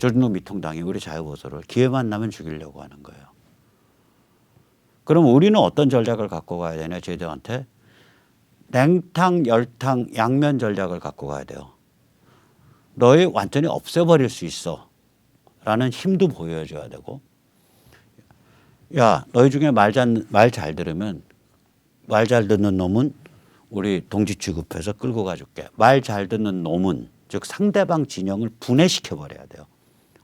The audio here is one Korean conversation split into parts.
조중동 미통당이 우리 자유보수를 기회만 나면 죽이려고 하는 거예요. 그럼 우리는 어떤 전략을 갖고 가야 되냐, 제도한테? 냉탕, 열탕, 양면 전략을 갖고 가야 돼요. 너희 완전히 없애버릴 수 있어 라는 힘도 보여줘야 되고, 야, 너희 중에 말 잘 들으면, 말 잘 듣는 놈은 우리 동지 취급해서 끌고 가줄게. 말 잘 듣는 놈은, 즉 상대방 진영을 분해시켜버려야 돼요.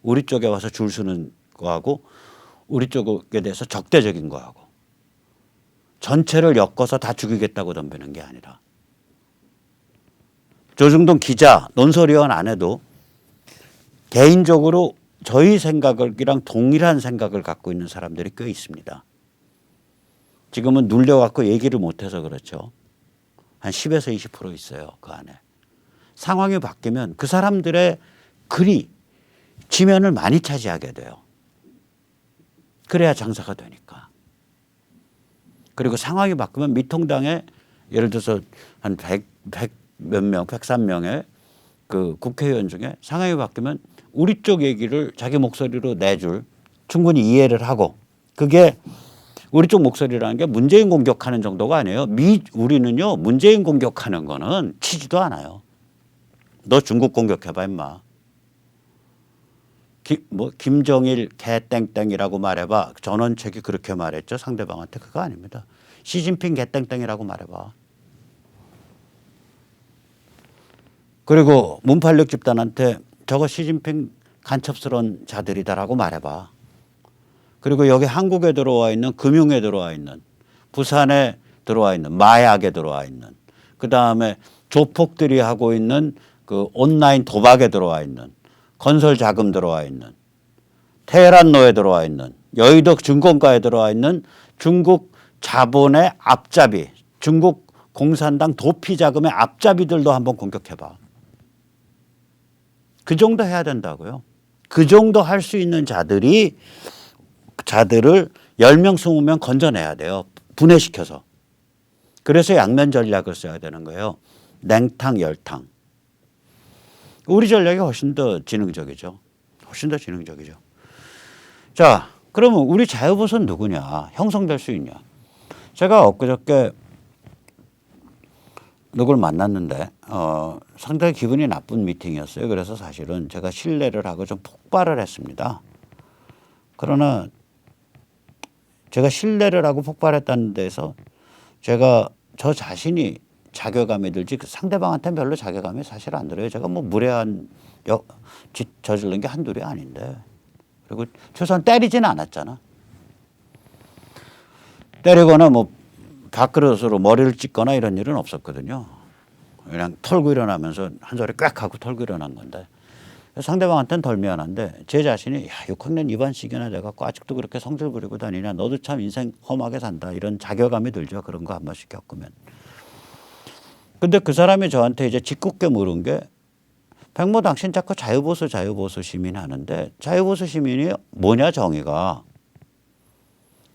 우리 쪽에 와서 줄 서는 거하고 우리 쪽에 대해서 적대적인 거하고 전체를 엮어서 다 죽이겠다고 덤비는 게 아니라, 조중동 기자, 논설위원 안 해도 개인적으로 저희 생각이랑 동일한 생각을 갖고 있는 사람들이 꽤 있습니다. 지금은 눌려갖고 얘기를 못해서 그렇죠. 한 10에서 20% 있어요, 그 안에. 상황이 바뀌면 그 사람들의 글이 지면을 많이 차지하게 돼요. 그래야 장사가 되니까. 그리고 상황이 바뀌면 미통당에 예를 들어서 한 100 몇 명, 103명의 그 국회의원 중에 상황이 바뀌면 우리 쪽 얘기를 자기 목소리로 내줄 충분히 이해를 하고, 그게 우리 쪽 목소리라는 게 문재인 공격하는 정도가 아니에요. 우리는요, 문재인 공격하는 거는 치지도 않아요. 너 중국 공격해봐 임마. 김정일 개땡땡이라고 말해봐. 전원책이 그렇게 말했죠. 상대방한테. 그거 아닙니다. 시진핑 개땡땡이라고 말해봐. 그리고 문팔력 집단한테 저거 시진핑 간첩스러운 자들이다라고 말해봐. 그리고 여기 한국에 들어와 있는, 금융에 들어와 있는, 부산에 들어와 있는, 마약에 들어와 있는, 그다음에 조폭들이 하고 있는 그 온라인 도박에 들어와 있는, 건설 자금 들어와 있는, 테헤란로에 들어와 있는, 여의도 증권가에 들어와 있는 중국 자본의 앞잡이, 중국 공산당 도피 자금의 앞잡이들도 한번 공격해봐. 그 정도 해야 된다고요. 그 정도 할 수 있는 자들을 10명, 20명 건져내야 돼요. 분해시켜서. 그래서 양면 전략을 써야 되는 거예요. 냉탕, 열탕. 우리 전략이 훨씬 더 지능적이죠. 훨씬 더 지능적이죠. 자, 그러면 우리 자유보수는 누구냐? 형성될 수 있냐? 제가 엊그저께 누굴 만났는데 상당히 기분이 나쁜 미팅이었어요. 그래서 사실은 제가 실례를 하고 좀 폭발을 했습니다. 그러나 제가 실례를 하고 폭발했다는 데서 제가 저 자신이 자괴감이 들지 상대방한테는 별로 자괴감이 사실 안 들어요. 제가 뭐 무례한 짓 저지른 게 한둘이 아닌데. 그리고 최소한 때리지는 않았잖아. 때리거나 뭐 밥그릇으로 머리를 찢거나 이런 일은 없었거든요. 그냥 털고 일어나면서 한 소리 꽥 하고 털고 일어난 건데, 상대방한테는 덜 미안한데 제 자신이, 야, 6학년 2반씩이나 돼갖고 아직도 그렇게 성질 부리고 다니냐, 너도 참 인생 험하게 산다, 이런 자괴감이 들죠. 그런 거 한 번씩 겪으면. 근데 그 사람이 저한테 이제 짓궂게 물은 게, 백모 당신 자꾸 자유보수 시민 하는데 자유보수 시민이 뭐냐 정의가.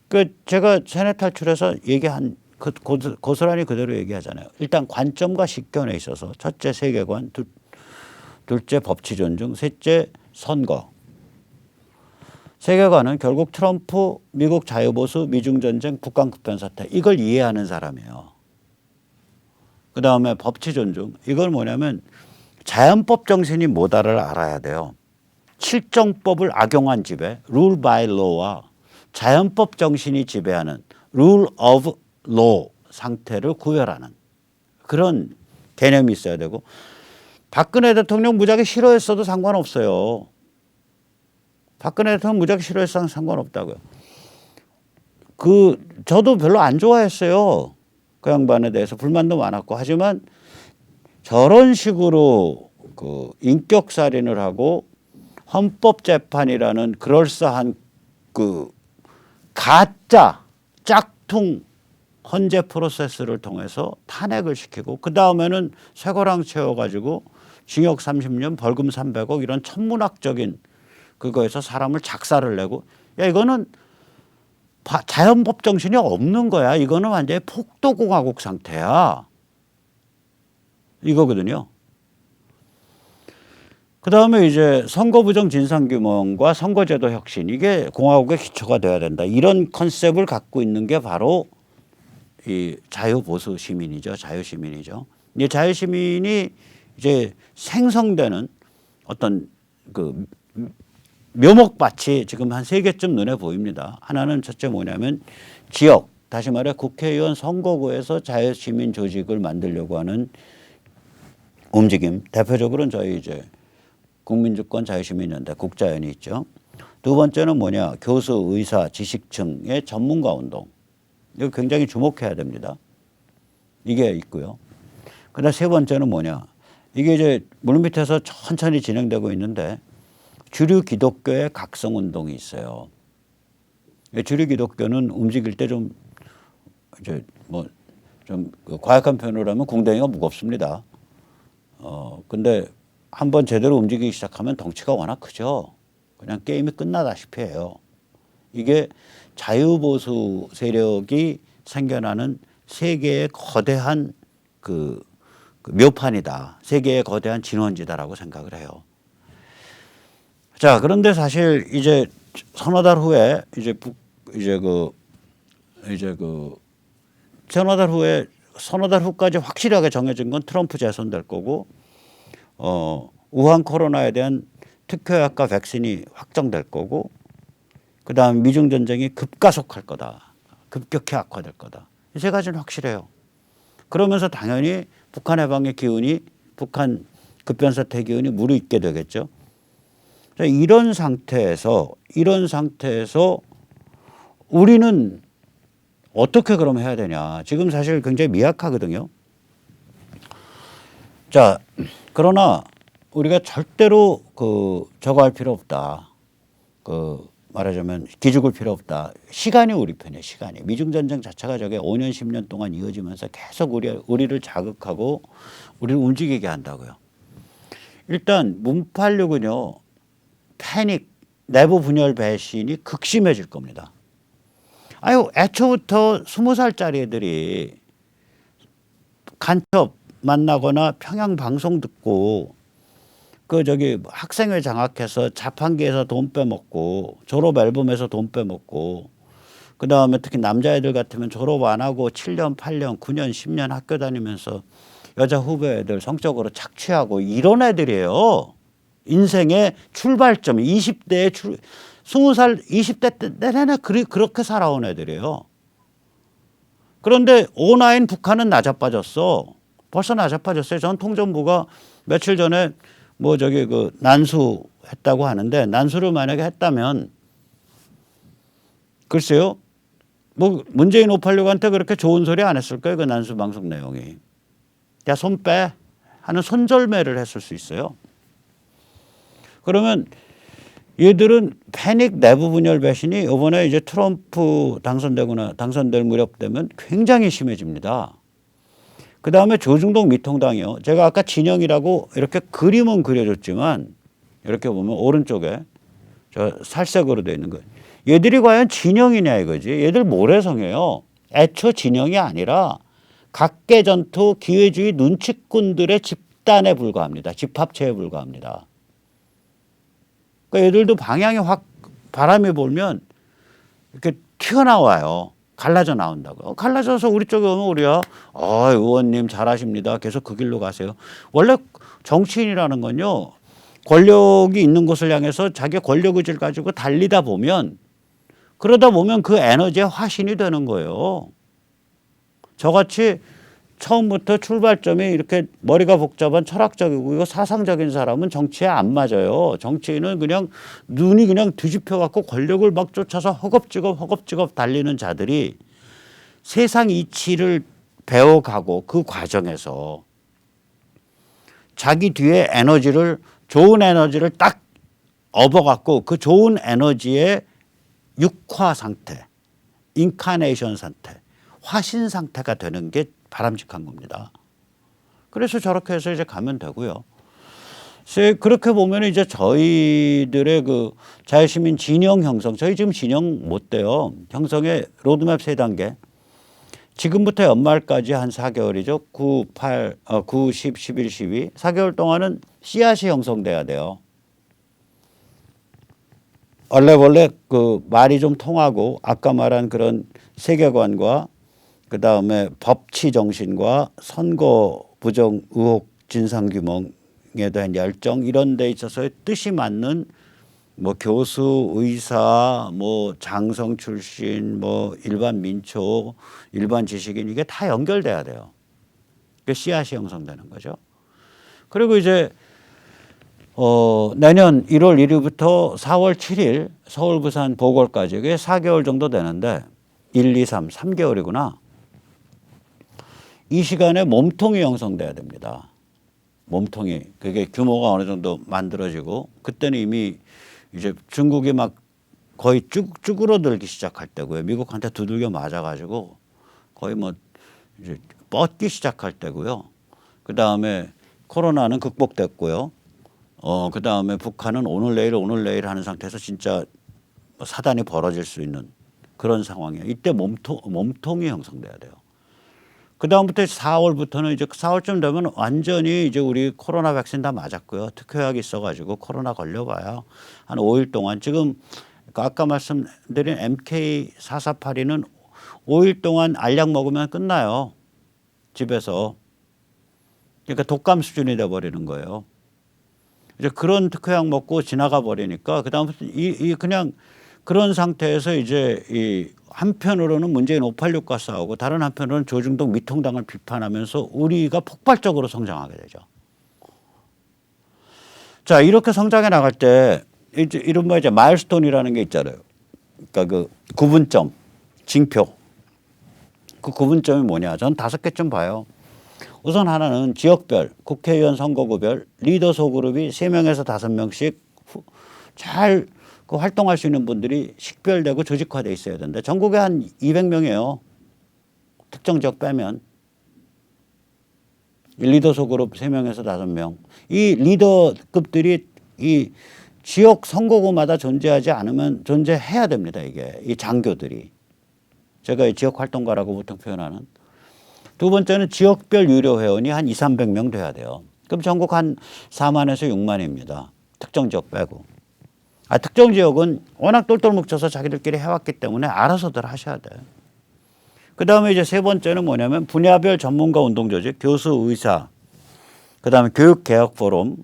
그 제가 세뇌 탈출해서 얘기한 고스란히 그대로 얘기하잖아요. 일단 관점과 식견에 있어서 첫째 세계관, 둘째 법치 존중, 셋째 선거. 세계관은 결국 트럼프, 미국 자유보수, 미중전쟁, 북한 급변 사태, 이걸 이해하는 사람이에요. 그다음에 법치 존중. 이걸 뭐냐면 자연법 정신이 뭐다를 알아야 돼요. 실정법을 악용한 지배, rule by law와 자연법 정신이 지배하는 rule of law 상태를 구별하는 그런 개념이 있어야 되고, 박근혜 대통령 무지하게 싫어했어도 상관없어요. 박근혜 대통령 무지하게 싫어했어도 상관없다고요. 저도 별로 안 좋아했어요. 그 양반에 대해서 불만도 많았고. 하지만 저런 식으로 그 인격살인을 하고 헌법재판이라는 그럴싸한 그 가짜 짝퉁 헌재 프로세스를 통해서 탄핵을 시키고, 그 다음에는 쇠고랑 채워가지고 징역 30년 벌금 300억 이런 천문학적인 그거에서 사람을 작사를 내고, 야, 이거는 자연법 정신이 없는 거야. 이거는 완전히 폭도공화국 상태야. 이거거든요. 그다음에 이제 선거 부정 진상 규명과 선거제도 혁신 이게 공화국의 기초가 돼야 된다. 이런 컨셉을 갖고 있는 게 바로 이 자유보수 시민이죠. 자유시민이죠. 이 자유시민이 이제 생성되는 어떤 그 묘목밭이 지금 한 3개쯤 눈에 보입니다. 하나는 첫째 뭐냐면 지역, 다시 말해 국회의원 선거구에서 자유시민 조직을 만들려고 하는 움직임. 대표적으로는 저희 이제 국민주권 자유시민연대 국자연이 있죠. 두 번째는 뭐냐, 교수, 의사, 지식층의 전문가 운동. 이거 굉장히 주목해야 됩니다. 이게 있고요. 그다음 세 번째는 뭐냐, 이게 이제 물밑에서 천천히 진행되고 있는데 주류 기독교의 각성 운동이 있어요. 주류 기독교는 움직일 때 좀 이제 뭐 좀 과약한 표현으로 하면 궁뎅이가 무겁습니다. 근데 한번 제대로 움직이기 시작하면 덩치가 워낙 크죠. 그냥 게임이 끝나다시피 해요. 이게 자유보수 세력이 생겨나는 세계의 거대한 그 묘판이다. 세계의 거대한 진원지다라고 생각을 해요. 자, 그런데 사실 이제 서너 달 후에 서너 달 후까지 확실하게 정해진 건 트럼프 재선될 거고, 우한 코로나에 대한 특효약과 백신이 확정될 거고, 그다음 미중 전쟁이 급가속할 거다. 급격히 악화될 거다. 이 세 가지는 확실해요. 그러면서 당연히 북한 해방의 기운이, 북한 급변사태 기운이 무르익게 되겠죠. 이런 상태에서 우리는 어떻게 그럼 해야 되냐. 지금 사실 굉장히 미약하거든요. 자, 그러나 우리가 절대로 저거 할 필요 없다. 말하자면 기죽을 필요 없다. 시간이 우리 편이에요. 시간이. 미중전쟁 자체가 저게 5년 10년 동안 이어지면서 계속 우리를 자극하고 우리를 움직이게 한다고요. 일단 문팔육은요. 패닉, 내부 분열 배신이 극심해질 겁니다. 아유, 애초부터 20살짜리 애들이 간첩 만나거나 평양 방송 듣고 학생회 장악해서 자판기에서 돈 빼먹고 졸업 앨범에서 돈 빼먹고 그다음에 특히 남자애들 같으면 졸업 안 하고 7년, 8년, 9년, 10년 학교 다니면서 여자 후배 애들 성적으로 착취하고 이런 애들이에요. 인생의 출발점, 20대의 20살, 20대 때 내내 그렇게 살아온 애들이에요. 그런데 O9 북한은 낮아빠졌어. 벌써 낮아빠졌어요. 전 통전부가 며칠 전에 난수했다고 하는데, 난수를 만약에 했다면 글쎄요. 문재인 586한테 그렇게 좋은 소리 안 했을 거예요. 그 난수 방송 내용이. 야, 손 빼 하는 손절매를 했을 수 있어요. 그러면 얘들은 패닉 내부 분열 배신이 이번에 이제 트럼프 당선될 무렵 되면 굉장히 심해집니다. 그 다음에 조중동 미통당이요. 제가 아까 진영이라고 이렇게 그림은 그려줬지만 이렇게 보면 오른쪽에 저 살색으로 되어 있는 거예요. 얘들이 과연 진영이냐 이거지. 얘들 모래성이에요. 애초 진영이 아니라 각계전투 기회주의 눈치꾼들의 집단에 불과합니다. 집합체에 불과합니다. 그러니까 얘들도 방향이 확 바람이 불면 이렇게 튀어나와요. 갈라져 나온다고. 갈라져서 우리 쪽에 오면 우리야 의원님 잘하십니다. 계속 그 길로 가세요. 원래 정치인이라는 건요. 권력이 있는 곳을 향해서 자기 권력 의지를 가지고 달리다 보면 그러다 보면 그 에너지의 화신이 되는 거예요. 저같이 처음부터 출발점이 이렇게 머리가 복잡한 철학적이고 사상적인 사람은 정치에 안 맞아요. 정치인은 그냥 눈이 그냥 뒤집혀 갖고 권력을 막 쫓아서 허겁지겁 달리는 자들이 세상 이치를 배워가고 그 과정에서 자기 뒤에 좋은 에너지를 딱 업어갖고 그 좋은 에너지의 육화 상태, 인카네이션 상태, 화신 상태가 되는 게 바람직한 겁니다. 그래서 저렇게 해서 이제 가면 되고요. 그렇게 보면 이제 저희들의 자유시민 진영 형성, 저희 지금 진영 못 돼요. 형성의 로드맵 3단계. 지금부터 연말까지 한 4개월이죠. 9, 10, 11, 12. 4개월 동안은 씨앗이 형성돼야 돼요. 원래 그 말이 좀 통하고 아까 말한 그런 세계관과 그다음에 법치 정신과 선거 부정 의혹 진상 규명에 대한 열정 이런 데 있어서의 뜻이 맞는 뭐 교수, 의사, 뭐 장성 출신, 뭐 일반 민초, 일반 지식인 이게 다 연결돼야 돼요. 그 씨앗이 형성되는 거죠. 그리고 이제 내년 1월 1일부터 4월 7일 서울, 부산, 보궐까지 이게 4개월 정도 되는데 1, 2, 3, 3개월이구나. 이 시간에 몸통이 형성돼야 됩니다. 몸통이. 그게 규모가 어느 정도 만들어지고 그때는 이미 이제 중국이 막 거의 쭈그러들기 시작할 때고요. 미국한테 두들겨 맞아가지고 거의 뭐 이제 뻗기 시작할 때고요. 그 다음에 코로나는 극복됐고요. 그 다음에 북한은 오늘 내일 하는 상태에서 진짜 사단이 벌어질 수 있는 그런 상황이에요. 이때 몸통이 형성돼야 돼요. 그 다음부터 4월부터는 이제 4월쯤 되면 완전히 이제 우리 코로나 백신 다 맞았고요. 특효약이 있어가지고 코로나 걸려봐야 한 5일 동안 지금 아까 말씀드린 MK4482는 5일 동안 알약 먹으면 끝나요. 집에서. 그러니까 독감 수준이 돼버리는 거예요. 이제 그런 특효약 먹고 지나가 버리니까 그다음부터 그냥 그런 상태에서 이제 이 한편으로는 문재인 586과 싸우고 다른 한편으로는 조중동 미통당을 비판하면서 우리가 폭발적으로 성장하게 되죠. 자, 이렇게 성장해 나갈 때 이제 이른바 이제 마일스톤이라는 게 있잖아요. 그러니까 그 구분점, 징표. 그 구분점이 뭐냐? 전 5개쯤 봐요. 우선 하나는 지역별, 국회의원 선거구별 리더 소그룹이 3명에서 5명씩 잘 그 활동할 수 있는 분들이 식별되고 조직화돼 있어야 되는데 전국에 한 200명이에요. 특정 지역 빼면. 리더 소그룹 3명에서 5명. 이 리더급들이 이 지역 선거구마다 존재하지 않으면 존재해야 됩니다. 이게 이 장교들이. 제가 이 지역 활동가라고 보통 표현하는. 두 번째는 지역별 유료 회원이 한 2, 300명 돼야 돼요. 그럼 전국 한 4만에서 6만입니다. 특정 지역 빼고. 특정 지역은 워낙 똘똘 뭉쳐서 자기들끼리 해왔기 때문에 알아서들 하셔야 돼요. 그 다음에 이제 세 번째는 뭐냐면 분야별 전문가 운동조직, 교수, 의사, 그 다음에 교육개혁 포럼,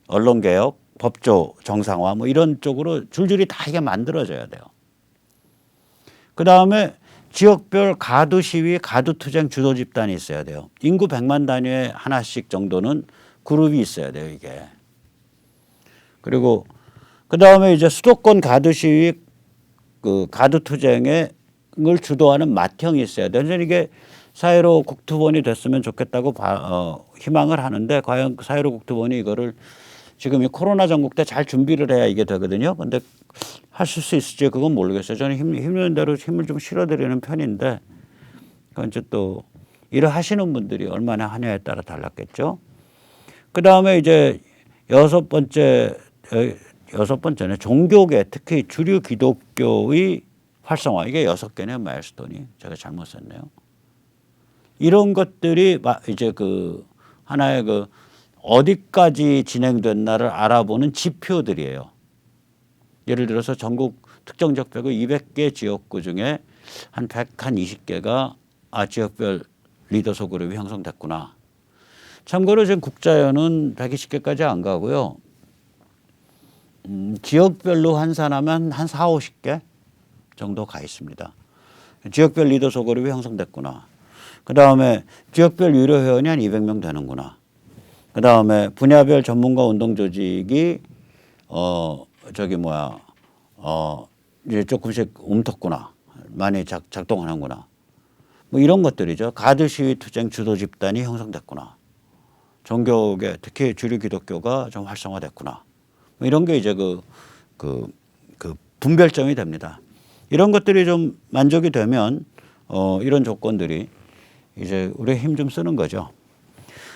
언론개혁, 법조 정상화 뭐 이런 쪽으로 줄줄이 다 이게 만들어져야 돼요. 그 다음에 지역별 가두 시위, 가두 투쟁 주도 집단이 있어야 돼요. 인구 100만 단위에 하나씩 정도는 그룹이 있어야 돼요, 이게. 그리고 그 다음에 이제 수도권 가두 시위, 그 가두 투쟁을 주도하는 맏형이 있어야 돼요. 저는 이게 사회로 국토본이 됐으면 좋겠다고 희망을 하는데 과연 사회로 국토본이 이거를 지금 이 코로나 전국 때 잘 준비를 해야 이게 되거든요. 근데 하실 수 있을지 그건 모르겠어요. 저는 힘든 대로 힘을 좀 실어드리는 편인데 그건 이제 또 일을 하시는 분들이 얼마나 하냐에 따라 달랐겠죠. 그 다음에 이제 여섯 번째는 종교계 특히 주류 기독교의 활성화. 이게 6개네요. 마일스톤이. 제가 잘못 썼네요. 이런 것들이 이제 그 하나의 그 어디까지 진행됐나를 알아보는 지표들이에요. 예를 들어서 전국 특정 지역 빼고 200개 지역구 중에 한 120개가 지역별 리더 소그룹이 형성됐구나. 참고로 지금 국자연은 120개까지 안 가고요. 지역별로 환산하면 한 4, 50개 정도 가 있습니다. 지역별 리더 소그룹이 형성됐구나. 그 다음에 지역별 유료 회원이 한 200명 되는구나. 그 다음에 분야별 전문가 운동 조직이 이제 조금씩 움텄구나. 많이 작동하는구나. 뭐 이런 것들이죠. 가두 시위 투쟁 주도 집단이 형성됐구나. 종교계 특히 주류 기독교가 좀 활성화됐구나. 뭐 이런 게 이제 그 분별점이 됩니다. 이런 것들이 좀 만족이 되면 이런 조건들이 이제 우리 힘 좀 쓰는 거죠.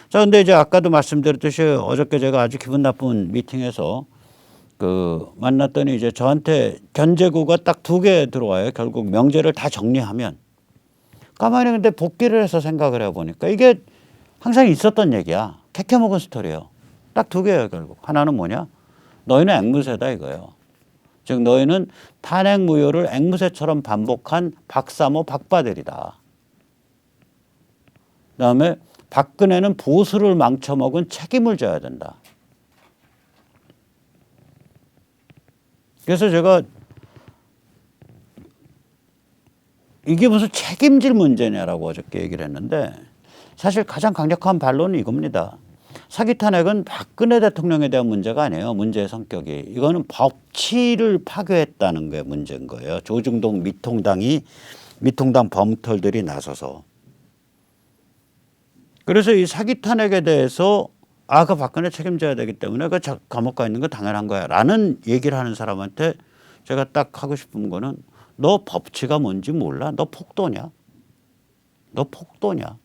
자, 근데 이제 아까도 말씀드렸듯이 어저께 제가 아주 기분 나쁜 미팅에서 만났더니 이제 저한테 견제구가 딱 2개 들어와요. 결국 명제를 다 정리하면 가만히 근데 복귀를 해서 생각을 해보니까 이게 항상 있었던 얘기야. 캐캐먹은 스토리예요. 딱 두 개예요 결국. 하나는 뭐냐? 너희는 앵무새다 이거예요. 즉 너희는 탄핵 무효를 앵무새처럼 반복한 박사모 박바들이다. 그다음에 박근혜는 보수를 망쳐먹은 책임을 져야 된다. 그래서 제가 이게 무슨 책임질 문제냐라고 어저께 얘기를 했는데 사실 가장 강력한 반론은 이겁니다. 사기 탄핵은 박근혜 대통령에 대한 문제가 아니에요. 문제의 성격이. 이거는 법치를 파괴했다는 게 문제인 거예요. 조중동 미통당 범털들이 나서서. 그래서 이 사기 탄핵에 대해서 그 박근혜 책임져야 되기 때문에 그 감옥 가 있는 거 당연한 거야 라는 얘기를 하는 사람한테 제가 딱 하고 싶은 거는 너 법치가 뭔지 몰라? 너 폭도냐? 너 폭도냐?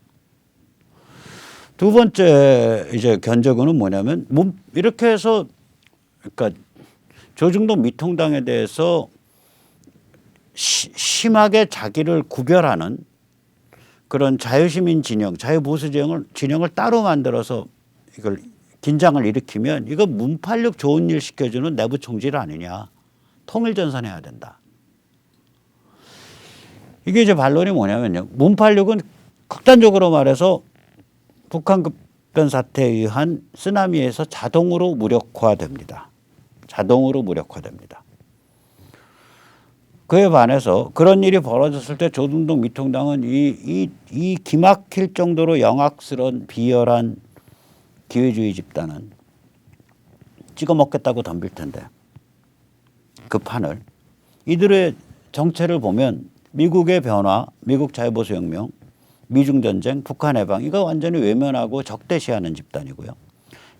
두 번째 이제 견적은 뭐냐면 이렇게 해서 그러니까 조중동 미통당에 대해서 심하게 자기를 구별하는 그런 자유시민 진영, 자유보수 진영을 따로 만들어서 이걸 긴장을 일으키면 이거 문팔육 좋은 일 시켜주는 내부 총질 아니냐. 통일전선해야 된다. 이게 이제 반론이 뭐냐면요. 문팔육은 극단적으로 말해서 북한 급변 사태에 의한 쓰나미에서 자동으로 무력화됩니다. 자동으로 무력화됩니다. 그에 반해서 그런 일이 벌어졌을 때 조중동 미통당은 이 기막힐 정도로 영악스러운 비열한 기회주의 집단은 찍어먹겠다고 덤빌 텐데 그 판을 이들의 정체를 보면 미국의 변화, 미국 자유보수혁명, 미중전쟁, 북한 해방 이거 완전히 외면하고 적대시하는 집단이고요.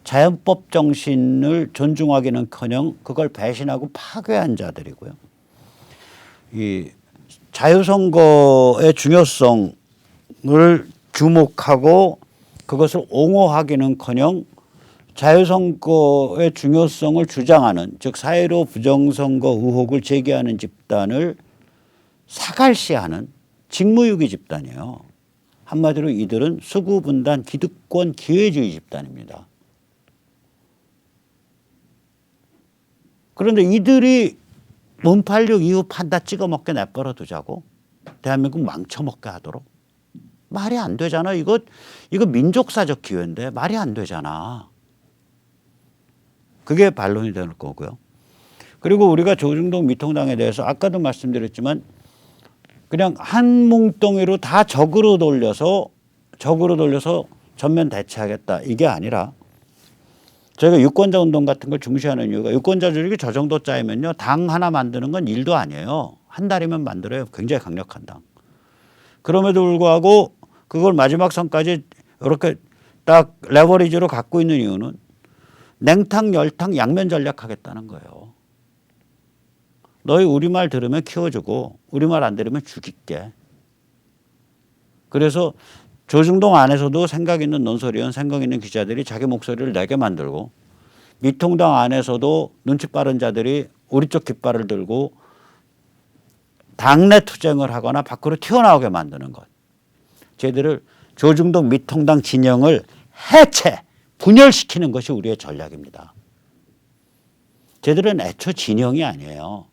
자연법 정신을 존중하기는커녕 그걸 배신하고 파괴한 자들이고요. 이 자유선거의 중요성을 주목하고 그것을 옹호하기는커녕 자유선거의 중요성을 주장하는 즉 사회로 부정선거 의혹을 제기하는 집단을 사갈시하는 직무유기 집단이에요. 한마디로 이들은 수구분단 기득권 기회주의 집단입니다. 그런데 이들이 문팔육 이후 판다 찍어먹게 내버려 두자고 대한민국 망쳐먹게 하도록 말이 안 되잖아. 이거 민족사적 기회인데 말이 안 되잖아. 그게 반론이 될 거고요. 그리고 우리가 조중동 미통당에 대해서 아까도 말씀드렸지만 그냥 한 뭉덩이로 다 적으로 돌려서 전면 대체하겠다. 이게 아니라 저희가 유권자 운동 같은 걸 중시하는 이유가 유권자 조직이 저 정도 짜이면요. 당 하나 만드는 건 일도 아니에요. 한 달이면 만들어요. 굉장히 강력한 당. 그럼에도 불구하고 그걸 마지막 선까지 이렇게 딱 레버리지로 갖고 있는 이유는 냉탕 열탕 양면 전략하겠다는 거예요. 너희 우리말 들으면 키워주고 우리말 안 들으면 죽일게. 그래서 조중동 안에서도 생각 있는 논설위원, 생각 있는 기자들이 자기 목소리를 내게 만들고 미통당 안에서도 눈치 빠른 자들이 우리 쪽 깃발을 들고 당내 투쟁을 하거나 밖으로 튀어나오게 만드는 것. 쟤들을 조중동 미통당 진영을 분열시키는 것이 우리의 전략입니다. 쟤들은 애초 진영이 아니에요.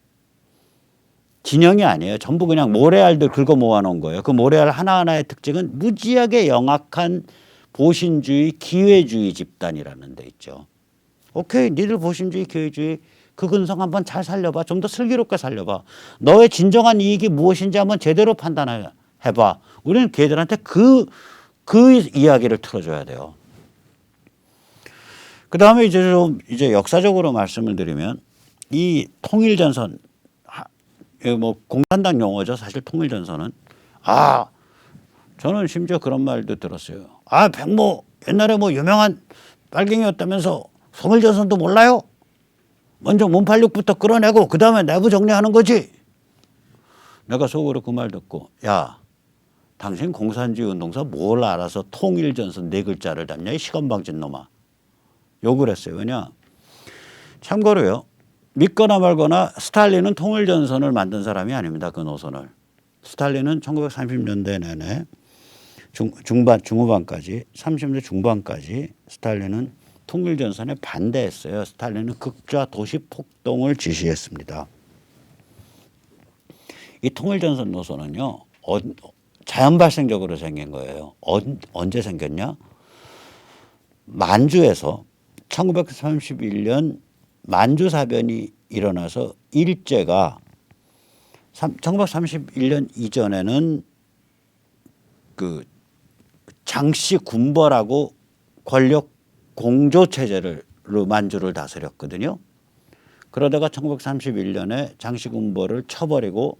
진영이 아니에요. 전부 그냥 모래알들 긁어 모아놓은 거예요. 그 모래알 하나하나의 특징은 무지하게 영악한 보신주의, 기회주의 집단이라는 데 있죠. 오케이, 니들 보신주의, 기회주의 그 근성 한번 잘 살려봐. 좀 더 슬기롭게 살려봐. 너의 진정한 이익이 무엇인지 한번 제대로 판단해봐. 우리는 걔들한테 그 이야기를 틀어줘야 돼요. 그 다음에 이제 역사적으로 말씀을 드리면 이 통일전선 뭐 공산당 용어죠. 사실 통일전선은 저는 심지어 그런 말도 들었어요. 백모 옛날에 뭐 유명한 빨갱이였다면서 통일전선도 몰라요? 먼저 문팔육부터 끌어내고 그 다음에 내부 정리하는 거지. 내가 속으로 그 말 듣고 야 당신 공산주의 운동사 뭘 알아서 통일전선 네 글자를 담냐 이 시건방진 놈아. 욕을 했어요. 왜냐 참고로요. 믿거나 말거나 스탈린은 통일전선을 만든 사람이 아닙니다. 그 노선을. 스탈린은 1930년대 내내 중후반까지 30년 중반까지 스탈린은 통일전선에 반대했어요. 스탈린은 극좌 도시 폭동을 지시했습니다. 이 통일전선 노선은요. 자연 발생적으로 생긴 거예요. 언제 생겼냐? 만주에서 1931년 만주사변이 일어나서 일제가 1931년 이전에는 그 장씨 군벌하고 권력 공조 체제로 만주를 다스렸거든요. 그러다가 1931년에 장씨 군벌을 쳐버리고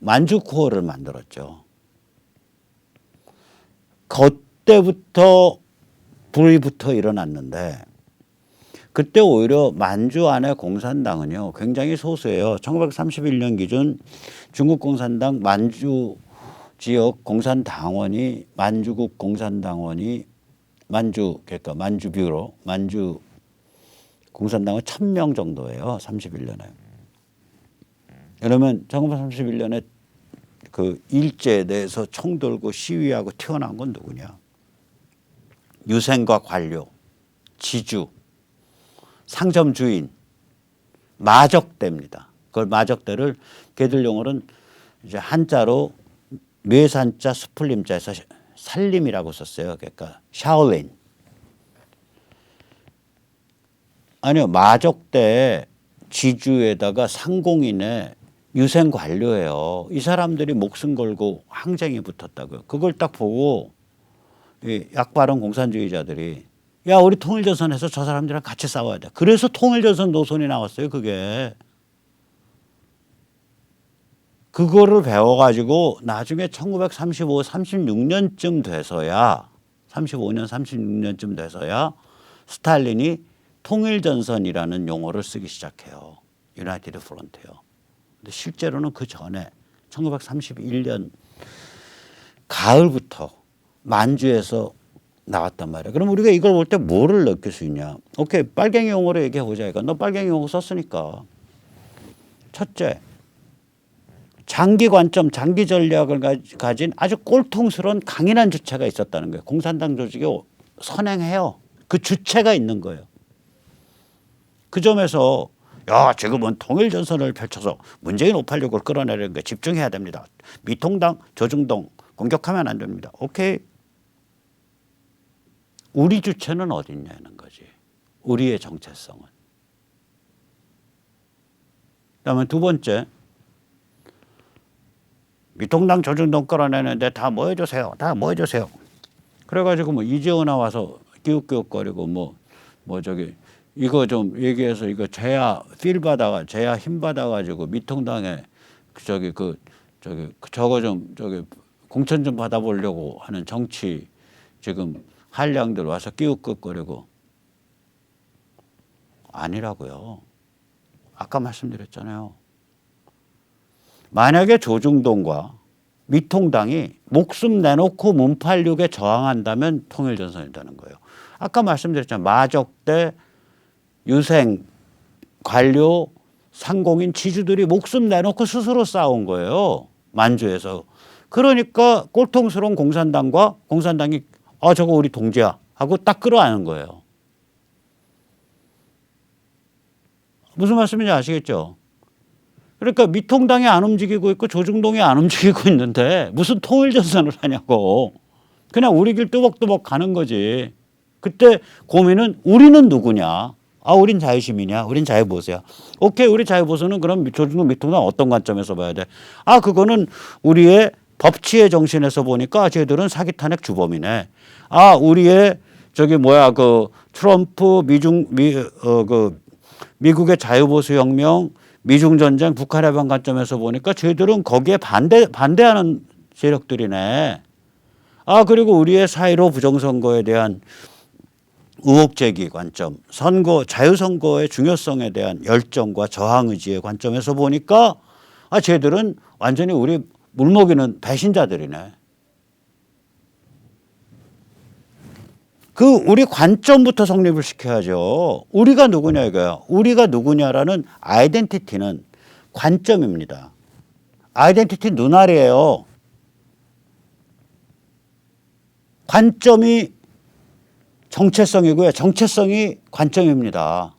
만주코어를 만들었죠. 그때부터 불이 붙어 일어났는데 그때 오히려 만주 안에 공산당은요 굉장히 소수예요. 1931년 기준 중국 공산당 만주 지역 공산당원이 만주국 공산당원이 그러니까 만주 뷰로 만주 공산당은 1000명 정도예요. 31년에. 그러면 1931년에 그 일제에 대해서 총 들고 시위하고 튀어나온 건 누구냐? 유생과 관료, 지주, 상점 주인, 마적대입니다. 그걸 마적대를 걔들 용어는 이제 한자로 뇌산자 스풀림자에서 살림이라고 썼어요. 그러니까 샤올린. 아니요, 마적대 지주에다가 상공인의 유생 관료예요. 이 사람들이 목숨 걸고 항쟁에 붙었다고요. 그걸 딱 보고 이 약바른 공산주의자들이 야 우리 통일조선에서 저 사람들이랑 같이 싸워야 돼. 그래서 통일조선 노선이 나왔어요. 그거를 배워가지고 나중에 1935, 36년쯤 돼서야 35년, 36년쯤 돼서야 스탈린이 통일전선이라는 용어를 쓰기 시작해요. 유나이티드 프론트요. 근데 실제로는 그 전에 1931년 가을부터 만주에서 나왔단 말이야. 그럼 우리가 이걸 볼 때 뭐를 느낄 수 있냐? 오케이, 빨갱이 용어로 얘기해 보자. 이거 너 빨갱이 용어 썼으니까. 첫째, 장기 관점, 장기 전략을 가진 아주 꼴통스러운 강인한 주체가 있었다는 거예요. 공산당 조직이 선행해요. 그 주체가 있는 거예요. 그 점에서 야 지금은 통일전선을 펼쳐서 문재인 586을 끌어내려는 게 집중해야 됩니다. 미통당, 조중동 공격하면 안 됩니다. 오케이. 우리 주체는 어디 있냐는 거지. 우리의 정체성은. 그다음에 두 번째. 미통당, 조중동 끌어내는데 다 뭐 해주세요. 다 뭐 해주세요. 그래가지고 뭐 이재호 나와서 끼웃끼웃거리고 뭐 저기 이거 좀 얘기해서 이거 제야 힘 받아가지고 미통당에 저거 좀 공천 좀 받아보려고 하는 정치 지금 한량들 와서 끼웃끼웃거리고 아니라고요. 아까 말씀드렸잖아요. 만약에 조중동과 미통당이 목숨 내놓고 문팔육에 저항한다면 통일전선이 되는 거예요. 아까 말씀드렸잖아요. 마적대, 유생, 관료, 상공인, 지주들이 목숨 내놓고 스스로 싸운 거예요. 만주에서. 그러니까 꼴통스러운 공산당과 공산당이 저거 우리 동지야 하고 딱 끌어안은 거예요. 무슨 말씀인지 아시겠죠? 그러니까 미통당이 안 움직이고 있고 조중동이 안 움직이고 있는데 무슨 통일전선을 하냐고. 그냥 우리 길 뚜벅뚜벅 가는 거지. 그때 고민은 우리는 누구냐. 우린 자유시민이야. 우린 자유보수야. 오케이, 우리 자유보수는 그럼 조중동 미통당 어떤 관점에서 봐야 돼? 그거는 우리의 법치의 정신에서 보니까 쟤들은 사기 탄핵 주범이네. 우리의 트럼프 미국의 자유보수 혁명, 미중 전쟁, 북한 해방 관점에서 보니까 쟤들은 거기에 반대하는 세력들이네. 그리고 우리의 사이로 부정선거에 대한 의혹 제기 관점, 자유선거의 중요성에 대한 열정과 저항 의지의 관점에서 보니까 쟤들은 완전히 우리 물먹이는 배신자들이네. 우리 관점부터 성립을 시켜야죠. 우리가 누구냐 이거야. 우리가 누구냐라는 아이덴티티는 관점입니다. 아이덴티티 눈알이에요. 관점이 정체성이고요. 정체성이 관점입니다.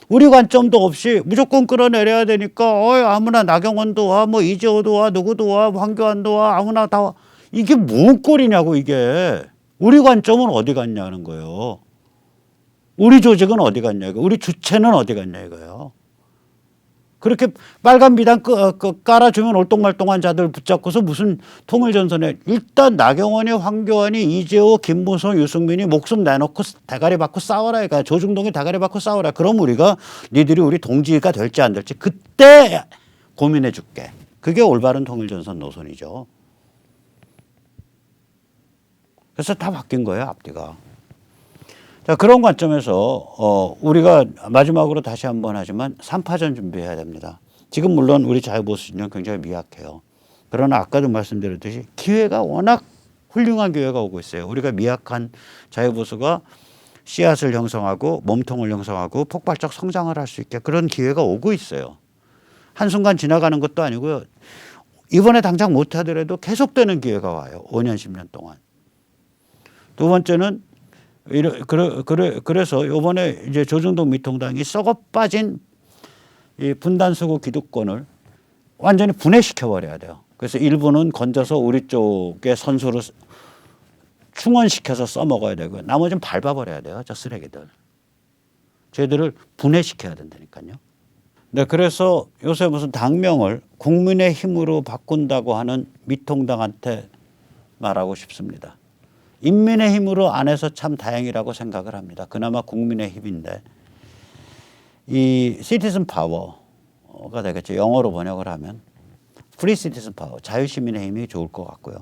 우리 관점도 없이 무조건 끌어내려야 되니까 아무나 나경원도 와, 뭐 이재호도 와, 누구도 와, 황교안도 와, 아무나 다 와. 이게 뭔 꼴이냐고 이게. 우리 관점은 어디 갔냐는 거예요. 우리 조직은 어디 갔냐 이거. 우리 주체는 어디 갔냐 이거예요. 그렇게 빨간 비단 깔아주면 올똥말똥한 자들 붙잡고서 무슨 통일전선에 일단 나경원이 황교안이 이재호 김무성 유승민이 목숨 내놓고 대가리 받고 싸워라. 그러니까 조중동이 대가리 받고 싸워라. 그럼 우리가 니들이 우리 동지가 될지 안 될지 그때 고민해 줄게. 그게 올바른 통일전선 노선이죠. 그래서 다 바뀐 거예요 앞뒤가. 자, 그런 관점에서 우리가 마지막으로 다시 한번 하지만 3파전 준비해야 됩니다. 지금 물론 우리 자유보수진영 굉장히 미약해요. 그러나 아까도 말씀드렸듯이 기회가 워낙 훌륭한 기회가 오고 있어요. 우리가 미약한 자유보수가 씨앗을 형성하고 몸통을 형성하고 폭발적 성장을 할 수 있게 그런 기회가 오고 있어요. 한순간 지나가는 것도 아니고요. 이번에 당장 못하더라도 계속되는 기회가 와요. 5년 10년 동안. 두 번째는 그래서 이번에 이제 조중동 미통당이 썩어 빠진 이 분단수구 기득권을 완전히 분해시켜 버려야 돼요. 그래서 일부는 건져서 우리 쪽의 선수로 충원시켜서 써먹어야 되고 나머지는 밟아버려야 돼요. 저 쓰레기들. 쟤들을 분해시켜야 된다니까요. 네, 그래서 요새 무슨 당명을 국민의 힘으로 바꾼다고 하는 미통당한테 말하고 싶습니다. 인민의 힘으로 안 해서 참 다행이라고 생각을 합니다. 그나마 국민의 힘인데 이 시티즌 파워가 되겠죠. 영어로 번역을 하면 프리 시티즌 파워, 자유시민의 힘이 좋을 것 같고요.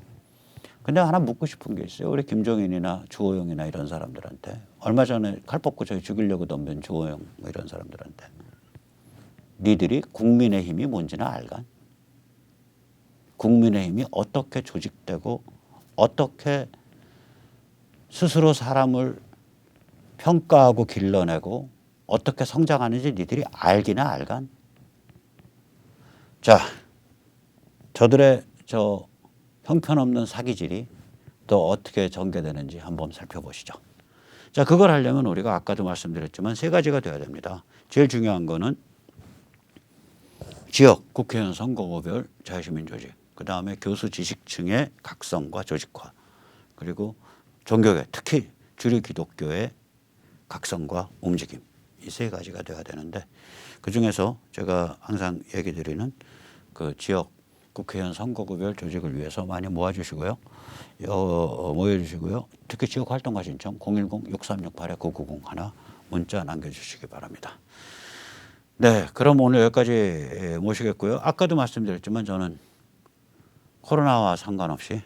근데 하나 묻고 싶은 게 있어요. 우리 김종인이나 주호영이나 이런 사람들한테 얼마 전에 칼 뽑고 저희 죽이려고 덤빈 주호영 뭐 이런 사람들한테 니들이 국민의 힘이 뭔지는 알간? 국민의 힘이 어떻게 조직되고 어떻게 스스로 사람을 평가하고 길러내고 어떻게 성장하는지 니들이 알기나 알간? 자, 저들의 저 형편없는 사기질이 또 어떻게 전개되는지 한번 살펴보시죠. 자, 그걸 하려면 우리가 아까도 말씀드렸지만 세 가지가 돼야 됩니다. 제일 중요한 거는 지역, 국회의원 선거구별 자유시민 조직, 그 다음에 교수 지식층의 각성과 조직화, 그리고 종교계, 특히 주류 기독교의 각성과 움직임. 이 세 가지가 돼야 되는데 그중에서 제가 항상 얘기 드리는 그 지역 국회의원 선거구별 조직을 위해서 많이 모아주시고요. 모여주시고요. 특히 지역 활동가 신청 010-6368-9901 문자 남겨주시기 바랍니다. 네, 그럼 오늘 여기까지 모시겠고요. 아까도 말씀드렸지만 저는 코로나와 상관없이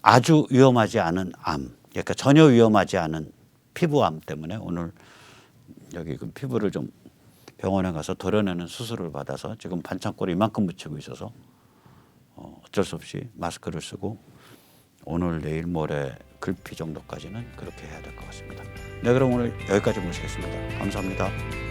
아주 위험하지 않은 암, 그러니까 전혀 위험하지 않은 피부암 때문에 오늘 여기 그 피부를 좀 병원에 가서 도려내는 수술을 받아서 지금 반창고를 이만큼 묻히고 있어서 어쩔 수 없이 마스크를 쓰고 오늘 내일 모레 글피 정도까지는 그렇게 해야 될 것 같습니다. 네, 그럼 오늘 여기까지 모시겠습니다. 감사합니다.